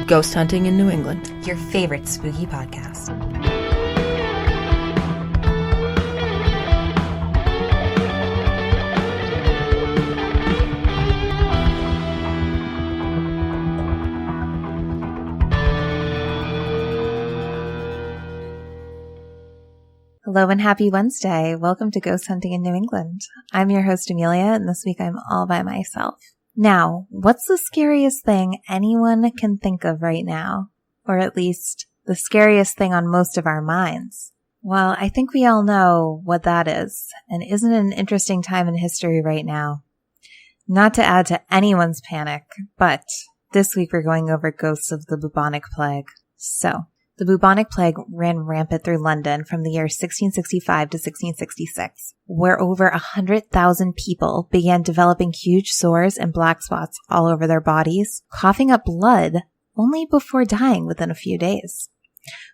Ghost Hunting in New England, your favorite spooky podcast. Hello and happy Wednesday. Welcome to Ghost Hunting in New England. I'm your host, Amelia, and this week I'm all by myself. Now, what's the scariest thing anyone can think of right now? Or at least the scariest thing on most of our minds? Well, I think we all know what that is. And isn't it an interesting time in history right now? Not to add to anyone's panic, but this week we're going over ghosts of the Bubonic plague. So, the bubonic plague ran rampant through London from the year 1665 to 1666, where over 100,000 people began developing huge sores and black spots all over their bodies, coughing up blood only before dying within a few days.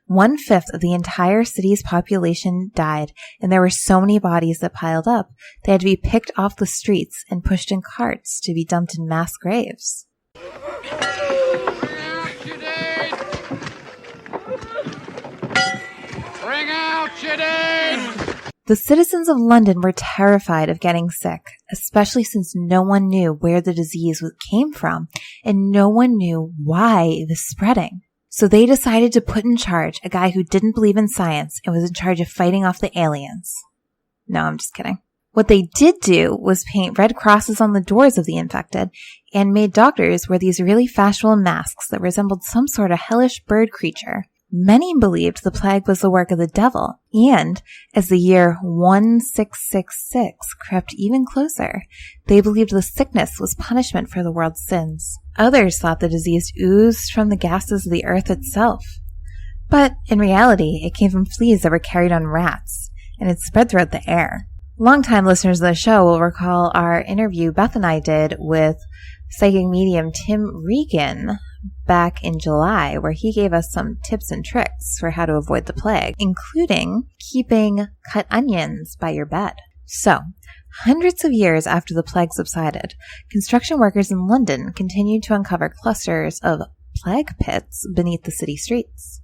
1/5 of the entire city's population died, and there were so many bodies that piled up, they had to be picked off the streets and pushed in carts to be dumped in mass graves. The citizens of London were terrified of getting sick, especially since no one knew where the disease came from and no one knew why it was spreading. So they decided to put in charge a guy who didn't believe in science and was in charge of fighting off the aliens. No, I'm just kidding. What they did do was paint red crosses on the doors of the infected and made doctors wear these really fashionable masks that resembled some sort of hellish bird creature. Many believed the plague was the work of the devil, and as the year 1666 crept even closer, they believed the sickness was punishment for the world's sins. Others thought the disease oozed from the gases of the earth itself. But in reality, it came from fleas that were carried on rats, and it spread throughout the air. Longtime listeners of the show will recall our interview Beth and I did with psychic medium Tim Regan back in July, where he gave us some tips and tricks for how to avoid the plague, including keeping cut onions by your bed. So, hundreds of years after the plague subsided, construction workers in London continued to uncover clusters of plague pits beneath the city streets.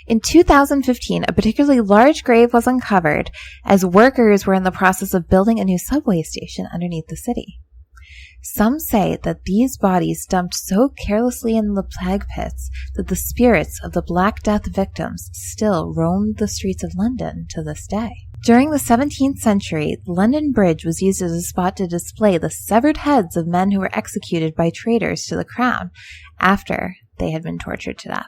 In 2015, a particularly large grave was uncovered as workers were in the process of building a new subway station underneath the city. Some say that these bodies dumped so carelessly in the plague pits that the spirits of the Black Death victims still roam the streets of London to this day. During the 17th century, London Bridge was used as a spot to display the severed heads of men who were executed by traitors to the crown after they had been tortured to death.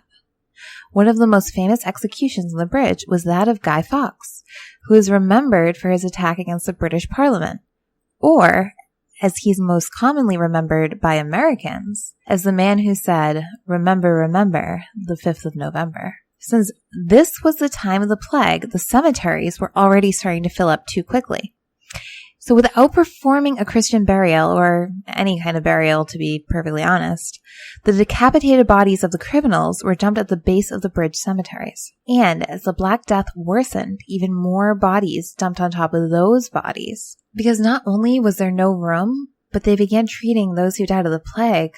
One of the most famous executions on the bridge was that of Guy Fawkes, who is remembered for his attack against the British Parliament, or as he's most commonly remembered by Americans, as the man who said, "Remember, remember, the 5th of November." Since this was the time of the plague, the cemeteries were already starting to fill up too quickly. So without performing a Christian burial, or any kind of burial to be perfectly honest, the decapitated bodies of the criminals were dumped at the base of the bridge cemeteries. And as the Black Death worsened, even more bodies dumped on top of those bodies. Because not only was there no room, but they began treating those who died of the plague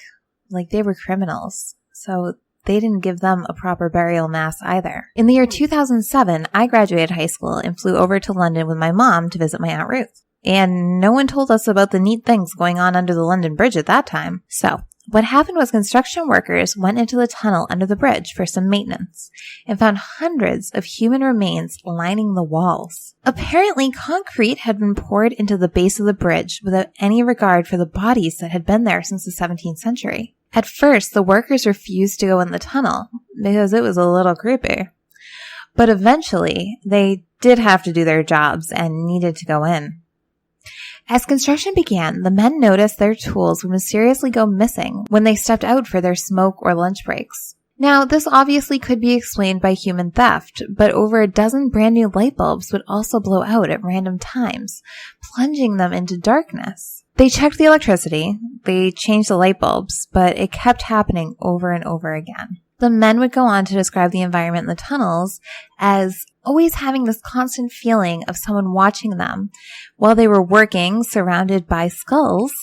like they were criminals. So they didn't give them a proper burial mass either. In the year 2007, I graduated high school and flew over to London with my mom to visit my Aunt Ruth. And no one told us about the neat things going on under the London Bridge at that time. So, what happened was construction workers went into the tunnel under the bridge for some maintenance and found hundreds of human remains lining the walls. Apparently, concrete had been poured into the base of the bridge without any regard for the bodies that had been there since the 17th century. At first, the workers refused to go in the tunnel because it was a little creepy. But eventually, they did have to do their jobs and needed to go in. As construction began, the men noticed their tools would mysteriously go missing when they stepped out for their smoke or lunch breaks. Now, this obviously could be explained by human theft, but over a dozen brand new light bulbs would also blow out at random times, plunging them into darkness. They checked the electricity, they changed the light bulbs, but it kept happening over and over again. The men would go on to describe the environment in the tunnels as always having this constant feeling of someone watching them while they were working surrounded by skulls,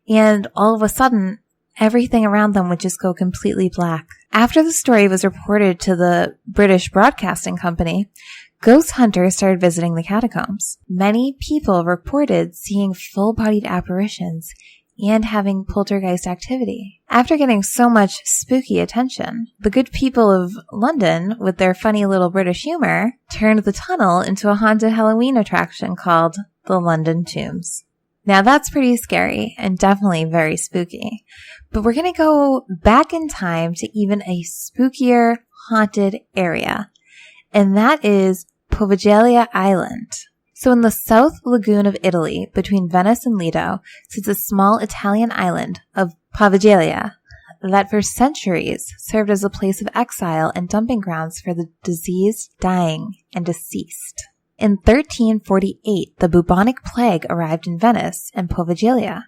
and all of a sudden everything around them would just go completely black. After the story was reported to the British Broadcasting Company, ghost hunters started visiting the catacombs. Many people reported seeing full-bodied apparitions and having poltergeist activity. After getting so much spooky attention, the good people of London, with their funny little British humor, turned the tunnel into a haunted Halloween attraction called the London Tombs. Now that's pretty scary and definitely very spooky. But we're going to go back in time to even a spookier haunted area. And that is Poveglia Island. So in the South Lagoon of Italy, between Venice and Lido, sits a small Italian island of Poveglia that for centuries served as a place of exile and dumping grounds for the diseased, dying, and deceased. In 1348, the bubonic plague arrived in Venice and Poveglia.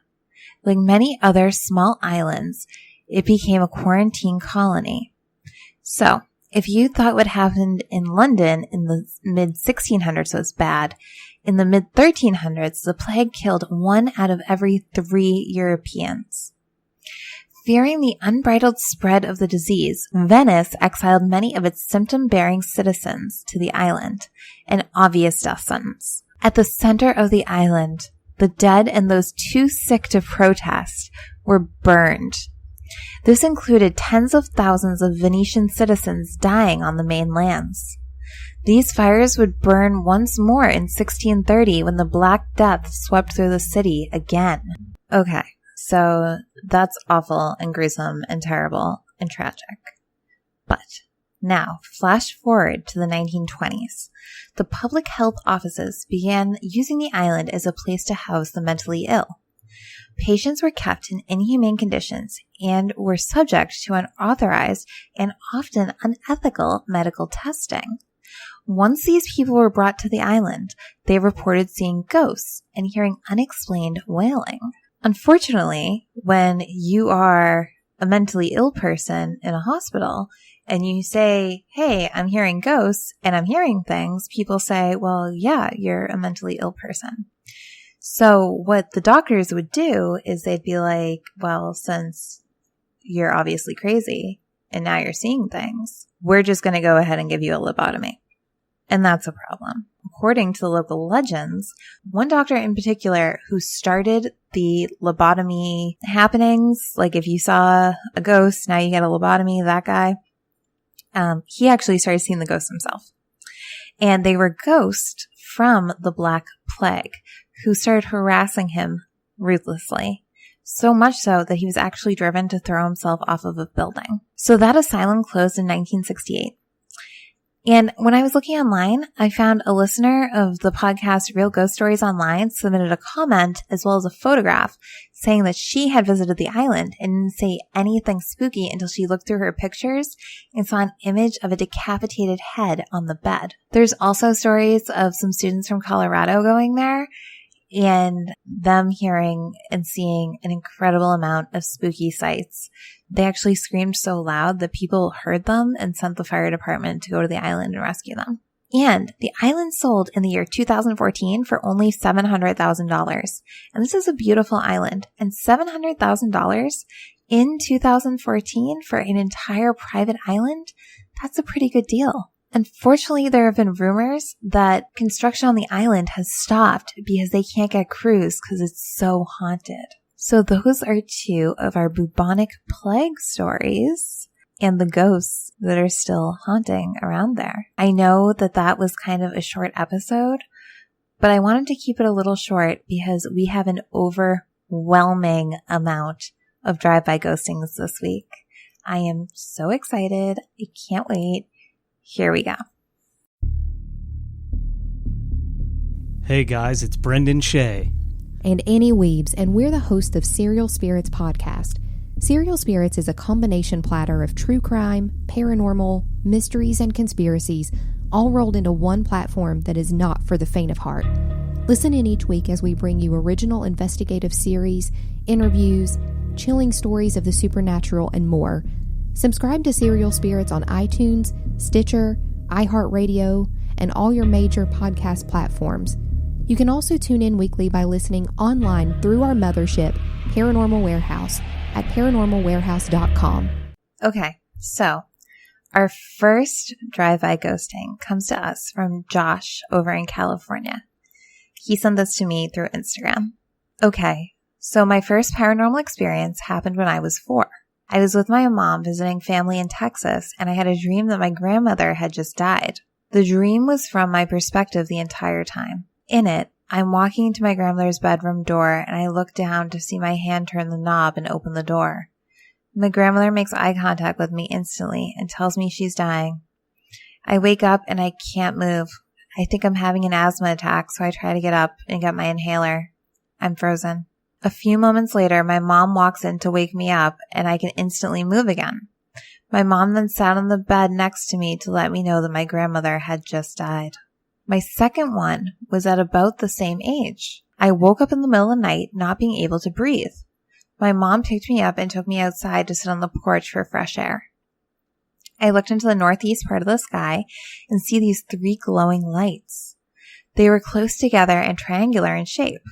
Like many other small islands, it became a quarantine colony. So, if you thought what happened in London in the mid-1600s was bad, in the mid-1300s, the plague killed 1 out of every 3 Europeans. Fearing the unbridled spread of the disease, Venice exiled many of its symptom-bearing citizens to the island, an obvious death sentence. At the center of the island, the dead and those too sick to protest were burned. This included tens of thousands of Venetian citizens dying on the main lands. These fires would burn once more in 1630 when the Black Death swept through the city again. Okay, so that's awful and gruesome and terrible and tragic. But now, flash forward to the 1920s. The public health offices began using the island as a place to house the mentally ill. Patients were kept in inhumane conditions and were subject to unauthorized and often unethical medical testing. Once these people were brought to the island, they reported seeing ghosts and hearing unexplained wailing. Unfortunately, when you are a mentally ill person in a hospital and you say, hey, I'm hearing ghosts and I'm hearing things, people say, well, yeah, you're a mentally ill person. So what the doctors would do is they'd be like, well, since you're obviously crazy and now you're seeing things, we're just going to go ahead and give you a lobotomy. And that's a problem. According to the local legends, one doctor in particular who started the lobotomy happenings, like if you saw a ghost, now you get a lobotomy, that guy, he actually started seeing the ghosts himself. And they were ghosts from the Black Plague who started harassing him ruthlessly. So much so that he was actually driven to throw himself off of a building. So that asylum closed in 1968. And when I was looking online, I found a listener of the podcast Real Ghost Stories Online submitted a comment as well as a photograph saying that she had visited the island and didn't say anything spooky until she looked through her pictures and saw an image of a decapitated head on the bed. There's also stories of some students from Colorado going there and them hearing and seeing an incredible amount of spooky sights. They actually screamed so loud that people heard them and sent the fire department to go to the island and rescue them. And the island sold in the year 2014 for only $700,000. And this is a beautiful island. And $700,000 in 2014 for an entire private island? That's a pretty good deal. Unfortunately, there have been rumors that construction on the island has stopped because they can't get crews because it's so haunted. So those are 2 of our bubonic plague stories and the ghosts that are still haunting around there. I know that that was kind of a short episode, but I wanted to keep it a little short because we have an overwhelming amount of drive-by ghostings this week. I am so excited. I can't wait. Here we go. Hey guys, it's Brendan Shea. And Annie Weebs, and we're the host of Serial Spirits Podcast. Serial Spirits is a combination platter of true crime, paranormal, mysteries, and conspiracies, all rolled into one platform that is not for the faint of heart. Listen in each week as we bring you original investigative series, interviews, chilling stories of the supernatural, and more. Subscribe to Serial Spirits on iTunes, Stitcher, iHeartRadio, and all your major podcast platforms. You can also tune in weekly by listening online through our mothership, Paranormal Warehouse at paranormalwarehouse.com. Okay, so our first drive-by ghosting comes to us from Josh over in California. He sent this to me through Instagram. Okay, so my first paranormal experience happened when I was 4. I was with my mom visiting family in Texas, and I had a dream that my grandmother had just died. The dream was from my perspective the entire time. In it, I'm walking into my grandmother's bedroom door, and I look down to see my hand turn the knob and open the door. My grandmother makes eye contact with me instantly and tells me she's dying. I wake up and I can't move. I think I'm having an asthma attack, so I try to get up and get my inhaler. I'm frozen. A few moments later, my mom walks in to wake me up, and I can instantly move again. My mom then sat on the bed next to me to let me know that my grandmother had just died. My second one was at about the same age. I woke up in the middle of the night not being able to breathe. My mom picked me up and took me outside to sit on the porch for fresh air. I looked into the northeast part of the sky and see these 3 glowing lights. They were close together and triangular in shape.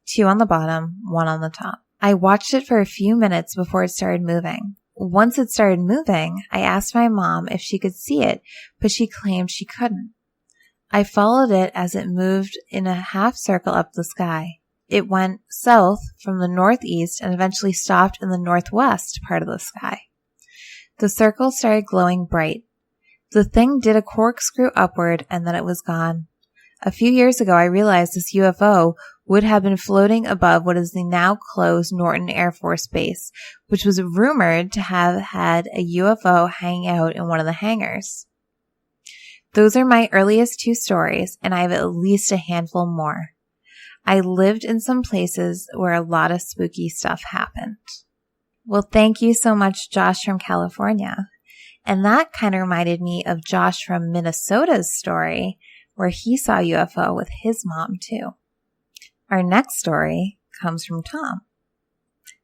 2 on the bottom, 1 on the top. I watched it for a few minutes before it started moving. Once it started moving, I asked my mom if she could see it, but she claimed she couldn't. I followed it as it moved in a half circle up the sky. It went south from the northeast and eventually stopped in the northwest part of the sky. The circle started glowing bright. The thing did a corkscrew upward and then it was gone. A few years ago, I realized this UFO would have been floating above what is the now closed Norton Air Force Base, which was rumored to have had a UFO hanging out in one of the hangars. Those are my earliest 2 stories, and I have at least a handful more. I lived in some places where a lot of spooky stuff happened. Well, thank you so much, Josh from California. And that kind of reminded me of Josh from Minnesota's story, where he saw a UFO with his mom, too. Our next story comes from Tom.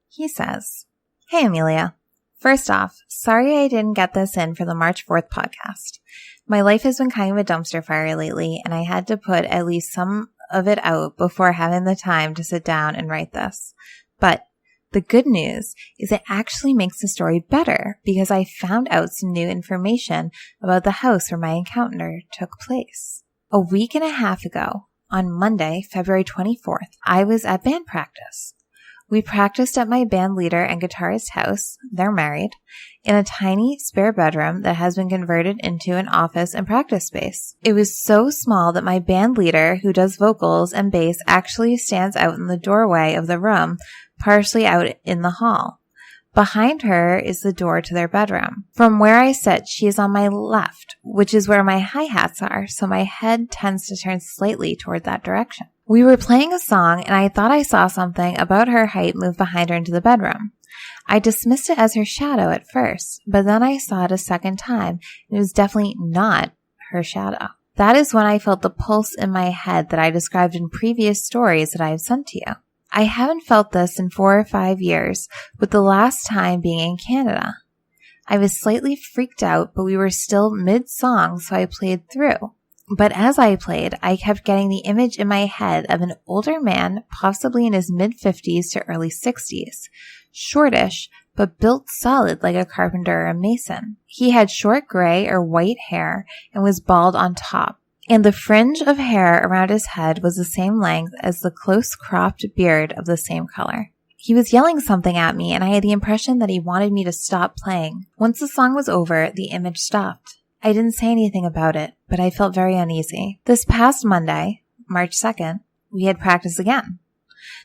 He says, "Hey, Amelia. First off, sorry I didn't get this in for the March 4th podcast. My life has been kind of a dumpster fire lately, and I had to put at least some of it out before having the time to sit down and write this. But the good news is it actually makes the story better because I found out some new information about the house where my encounter took place. A week and a half ago, on Monday, February 24th, I was at band practice. We practiced at my band leader and guitarist's house, they're married, in a tiny spare bedroom that has been converted into an office and practice space. It was so small that my band leader, who does vocals and bass, actually stands out in the doorway of the room, partially out in the hall. Behind her is the door to their bedroom. From where I sit, she is on my left, which is where my hi-hats are, so my head tends to turn slightly toward that direction. We were playing a song, and I thought I saw something about her height move behind her into the bedroom. I dismissed it as her shadow at first, but then I saw it a second time, and it was definitely not her shadow. That is when I felt the pulse in my head that I described in previous stories that I have sent to you. I haven't felt this in 4 or 5 years, with the last time being in Canada. I was slightly freaked out, but we were still mid-song, so I played through. But as I played, I kept getting the image in my head of an older man, possibly in his mid-50s to early 60s. Shortish, but built solid like a carpenter or a mason. He had short gray or white hair and was bald on top. And the fringe of hair around his head was the same length as the close-cropped beard of the same color. He was yelling something at me, and I had the impression that he wanted me to stop playing. Once the song was over, the image stopped. I didn't say anything about it, but I felt very uneasy. This past Monday, March 2nd, we had practice again.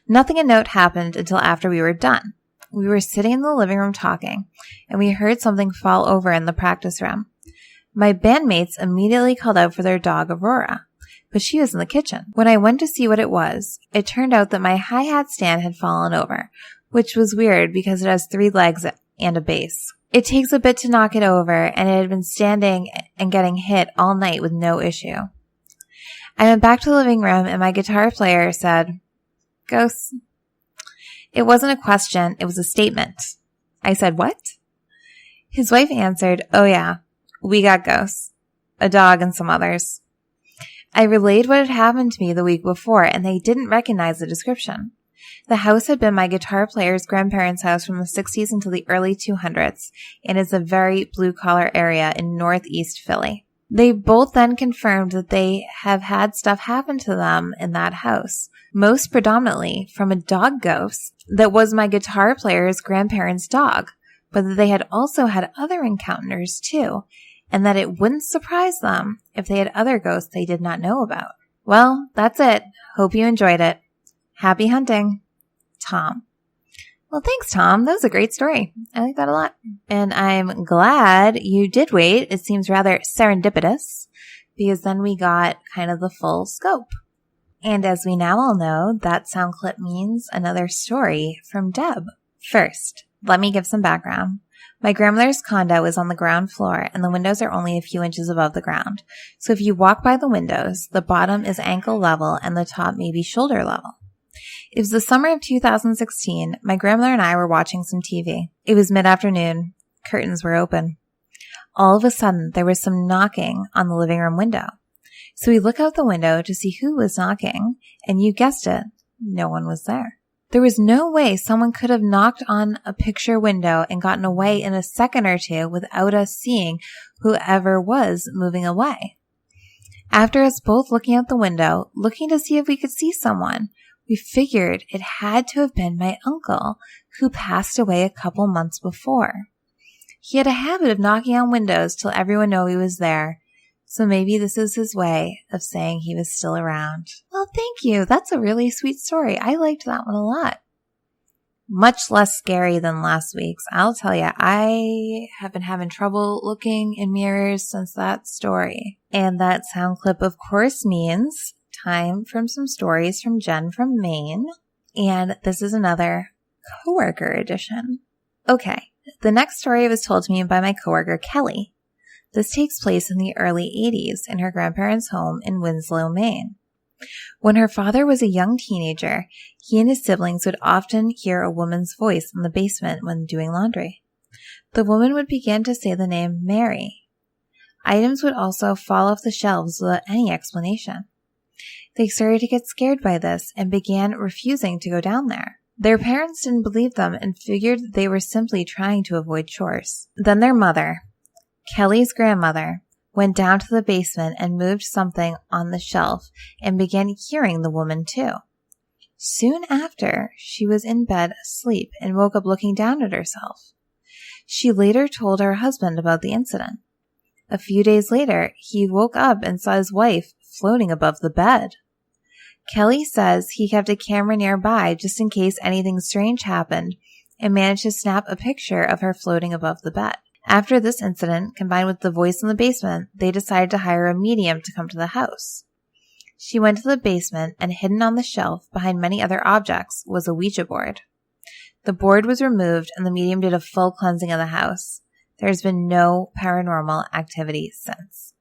Nothing of note happened until after we were done. We were sitting in the living room talking, and we heard something fall over in the practice room. My bandmates immediately called out for their dog, Aurora, but she was in the kitchen. When I went to see what it was, it turned out that my hi-hat stand had fallen over, which was weird because it has 3 legs and a base. It takes a bit to knock it over, and it had been standing and getting hit all night with no issue. I went back to the living room, and my guitar player said, "Ghosts." It wasn't a question, it was a statement. I said, "What?" His wife answered, "Oh yeah, we got ghosts. A dog and some others." I relayed what had happened to me the week before, and they didn't recognize the description. The house had been my guitar player's grandparents' house from the 60s until the early 200s and is a very blue-collar area in northeast Philly. They both then confirmed that they have had stuff happen to them in that house, most predominantly from a dog ghost that was my guitar player's grandparents' dog, but that they had also had other encounters too, and that it wouldn't surprise them if they had other ghosts they did not know about. Well, that's it. Hope you enjoyed it. Happy hunting, Tom. Well, thanks, Tom. That was a great story. I like that a lot. And I'm glad you did wait. It seems rather serendipitous because then we got kind of the full scope. And as we now all know, that sound clip means another story from Deb. First, let me give some background. My grandmother's condo is on the ground floor and the windows are only a few inches above the ground. So if you walk by the windows, the bottom is ankle level and the top may be shoulder level. It was the summer of 2016. My grandmother and I were watching some TV. It was mid-afternoon. Curtains were open. All of a sudden, there was some knocking on the living room window. So we look out the window to see who was knocking, and you guessed it, no one was there. There was no way someone could have knocked on a picture window and gotten away in a second or two without us seeing whoever was moving away. After us both looking out the window, looking to see if we could see someone, we figured it had to have been my uncle, who passed away a couple months before. He had a habit of knocking on windows till everyone knew he was there, so maybe this is his way of saying he was still around. Well, thank you. That's a really sweet story. I liked that one a lot. Much less scary than last week's. I'll tell you, I have been having trouble looking in mirrors since that story. And that sound clip, of course, means time from some stories from Jen from Maine, and this is another coworker edition. Okay, the next story was told to me by my coworker Kelly. This takes place in the early 80s in her grandparents' home in Winslow, Maine. When her father was a young teenager, he and his siblings would often hear a woman's voice in the basement when doing laundry. The woman would begin to say the name Mary. Items would also fall off the shelves without any explanation. They started to get scared by this and began refusing to go down there. Their parents didn't believe them and figured they were simply trying to avoid chores. Then their mother, Kelly's grandmother, went down to the basement and moved something on the shelf and began hearing the woman too. Soon after, she was in bed asleep and woke up looking down at herself. She later told her husband about the incident. A few days later, he woke up and saw his wife floating above the bed. Kelly says he kept a camera nearby just in case anything strange happened and managed to snap a picture of her floating above the bed. After this incident, combined with the voice in the basement, they decided to hire a medium to come to the house. She went to the basement, and hidden on the shelf behind many other objects was a Ouija board. The board was removed, and the medium did a full cleansing of the house. There has been no paranormal activity since.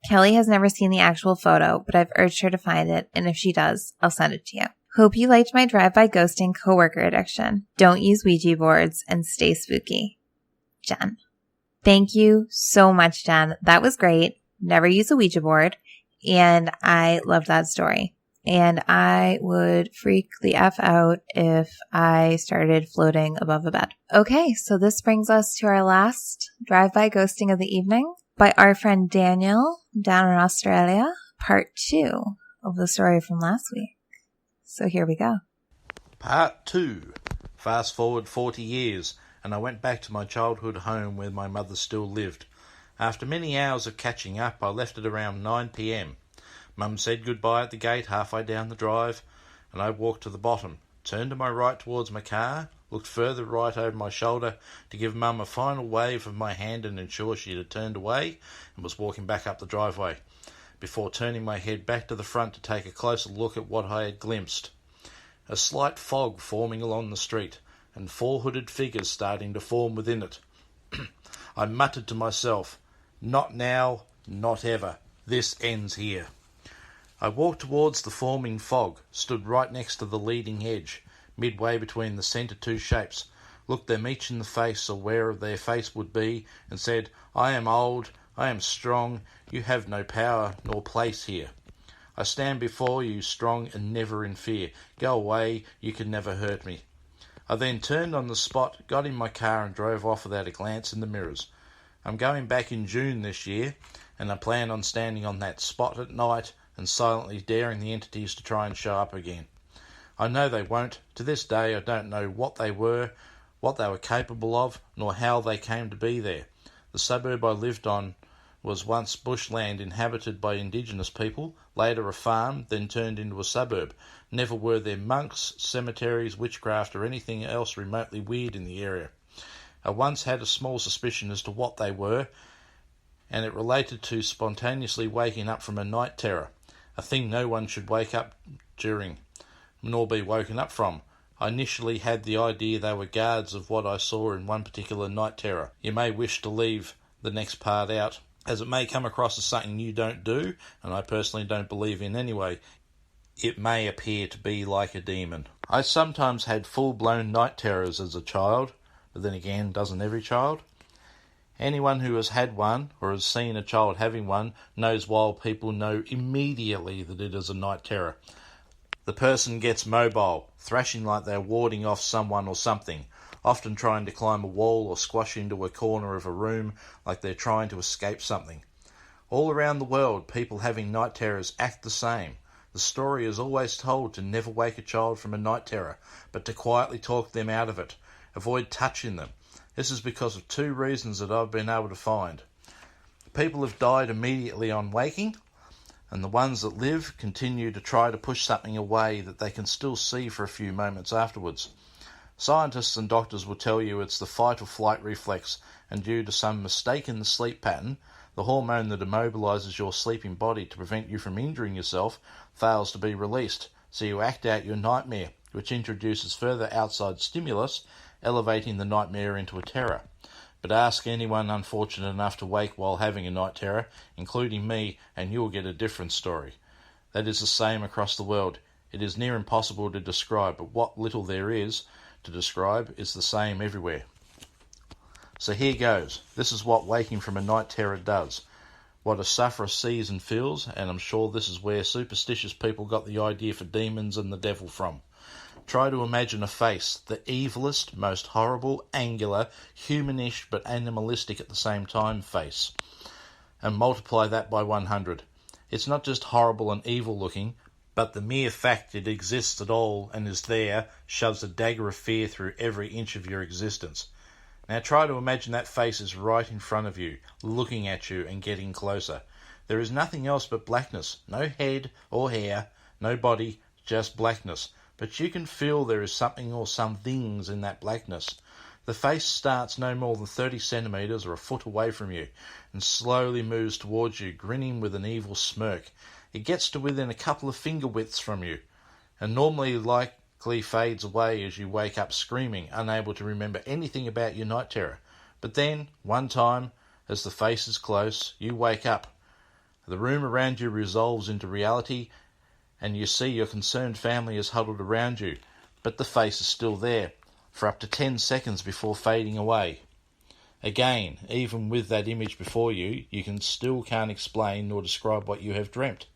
Kelly has never seen the actual photo, but I've urged her to find it, and if she does, I'll send it to you. Hope you liked my drive-by ghosting coworker addiction. Don't use Ouija boards, and stay spooky. Jen. Thank you so much, Jen. That was great. Never use a Ouija board. And I loved that story. And I would freak the F out if I started floating above a bed. Okay, so this brings us to our last drive-by ghosting of the evening by our friend Daniel down in Australia, part 2 of the story from last week. So here we go. Part 2. Fast forward 40 years, and I went back to my childhood home where my mother still lived. After many hours of catching up, I left at around 9 p.m. Mum said goodbye at the gate halfway down the drive, and I walked to the bottom, turned to my right towards my car, looked further right over my shoulder to give Mum a final wave of my hand and ensure she had turned away and was walking back up the driveway, before turning my head back to the front to take a closer look at what I had glimpsed. A slight fog forming along the street, and 4 hooded figures starting to form within it. I muttered to myself, "Not now, not ever. This ends here." I walked towards the forming fog, stood right next to the leading edge, midway between the centre 2 shapes, looked them each in the face or where their face would be, and said, "I am old, I am strong, you have no power nor place here." I stand before you strong and never in fear. Go away, you can never hurt me. I then turned on the spot, got in my car and drove off without a glance in the mirrors. I'm going back in June this year, and I plan on standing on that spot at night and silently daring the entities to try and show up again. I know they won't. To this day I don't know what they were capable of, nor how they came to be there. The suburb I lived on was once bushland inhabited by indigenous people, later a farm, then turned into a suburb. Never were there monks, cemeteries, witchcraft, or anything else remotely weird in the area. I once had a small suspicion as to what they were, and it related to spontaneously waking up from a night terror, a thing no one should wake up during, nor be woken up from. I initially had the idea they were guards of what I saw in one particular night terror. You may wish to leave the next part out, as it may come across as something you don't do, and I personally don't believe in anyway. It may appear to be like a demon. I sometimes had full-blown night terrors as a child, but then again, doesn't every child? Anyone who has had one, or has seen a child having one, knows why people know immediately that it is a night terror. The person gets mobile, thrashing like they're warding off someone or something, often trying to climb a wall or squash into a corner of a room like they're trying to escape something. All around the world, people having night terrors act the same. The story is always told to never wake a child from a night terror, but to quietly talk them out of it. Avoid touching them. This is because of two reasons that I've been able to find. People have died immediately on waking, and the ones that live continue to try to push something away that they can still see for a few moments afterwards. Scientists and doctors will tell you it's the fight or flight reflex, and due to some mistake in the sleep pattern, the hormone that immobilizes your sleeping body to prevent you from injuring yourself fails to be released, so you act out your nightmare, which introduces further outside stimulus, elevating the nightmare into a terror. But ask anyone unfortunate enough to wake while having a night terror, including me, and you'll get a different story. That is the same across the world. It is near impossible to describe, but what little there is to describe is the same everywhere. So here goes. This is what waking from a night terror does. What a sufferer sees and feels, and I'm sure this is where superstitious people got the idea for demons and the devil from. Try to imagine a face, the evilest, most horrible, angular, humanish but animalistic at the same time face, and multiply that by 100. It's not just horrible and evil looking, but the mere fact it exists at all and is there shoves a dagger of fear through every inch of your existence. Now try to imagine that face is right in front of you, looking at you and getting closer. There is nothing else but blackness, no head or hair, no body, just blackness. But you can feel there is something or some things in that blackness. The face starts no more than 30 centimetres or a foot away from you, and slowly moves towards you, grinning with an evil smirk. It gets to within a couple of finger widths from you, and normally likely fades away as you wake up screaming, unable to remember anything about your night terror. But then, one time, as the face is close, you wake up. The room around you resolves into reality, and you see your concerned family is huddled around you, but the face is still there, for up to 10 seconds before fading away. Again, even with that image before you, you can't explain nor describe what you have dreamt.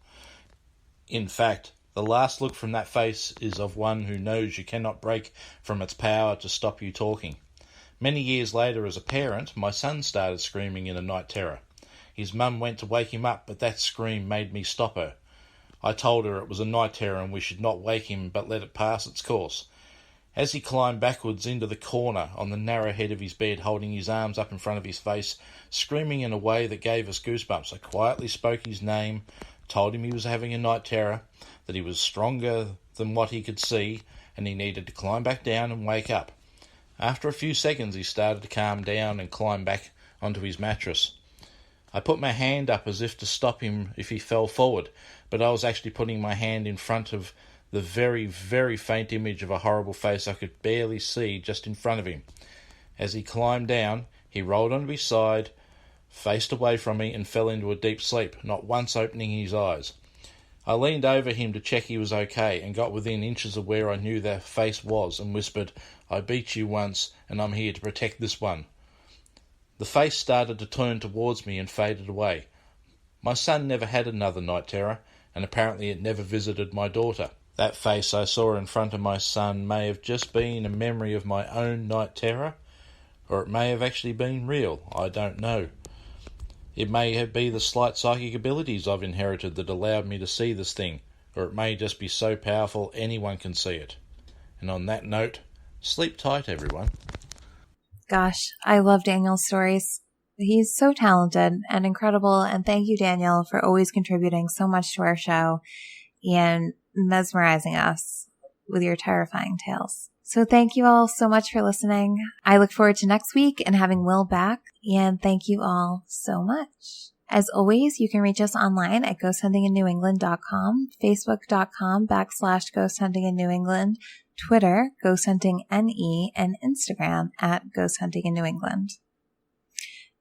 In fact, the last look from that face is of one who knows you cannot break from its power to stop you talking. Many years later, as a parent, my son started screaming in a night terror. His mum went to wake him up, but that scream made me stop her. I told her it was a night terror and we should not wake him but let it pass its course. As he climbed backwards into the corner on the narrow head of his bed, holding his arms up in front of his face, screaming in a way that gave us goosebumps, I quietly spoke his name, told him he was having a night terror, that he was stronger than what he could see, and he needed to climb back down and wake up. After a few seconds he started to calm down and climb back onto his mattress. I put my hand up as if to stop him if he fell forward, but I was actually putting my hand in front of the very, very faint image of a horrible face I could barely see just in front of him. As he climbed down, he rolled onto his side, faced away from me, and fell into a deep sleep, not once opening his eyes. I leaned over him to check he was okay, and got within inches of where I knew the face was, and whispered, "I beat you once, and I'm here to protect this one." The face started to turn towards me and faded away. My son never had another night terror, and apparently it never visited my daughter. That face I saw in front of my son may have just been a memory of my own night terror, or it may have actually been real. I don't know. It may be the slight psychic abilities I've inherited that allowed me to see this thing, or it may just be so powerful anyone can see it. And on that note, sleep tight, everyone. Gosh, I love Daniel's stories. He's so talented and incredible, and thank you, Daniel, for always contributing so much to our show and mesmerizing us with your terrifying tales. So thank you all so much for listening. I look forward to next week and having Will back, and thank you all so much. As always, you can reach us online at ghosthuntinginnewengland.com, facebook.com/ghosthuntinginnewengland, Twitter, ghosthuntingNE, and Instagram at ghosthuntinginnewengland.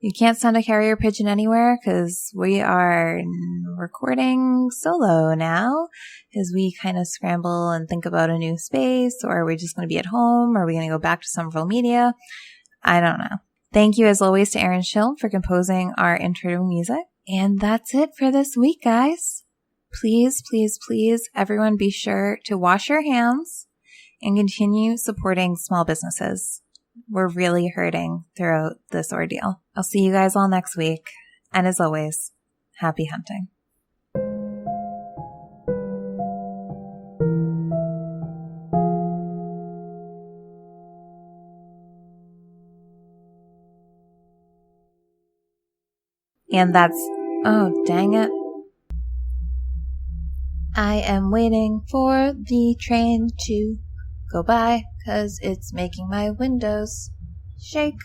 You can't send a carrier pigeon anywhere because we are recording solo now as we kind of scramble and think about a new space, or are we just going to be at home? Or are we going to go back to Somerville Media? I don't know. Thank you as always to Aaron Schill for composing our intro music. And that's it for this week, guys. Please, please, please, everyone be sure to wash your hands and continue supporting small businesses. We're really hurting throughout this ordeal. I'll see you guys all next week. And as always, happy hunting. And that's, oh, dang it. I am waiting for the train to go by 'cause it's making my windows shake.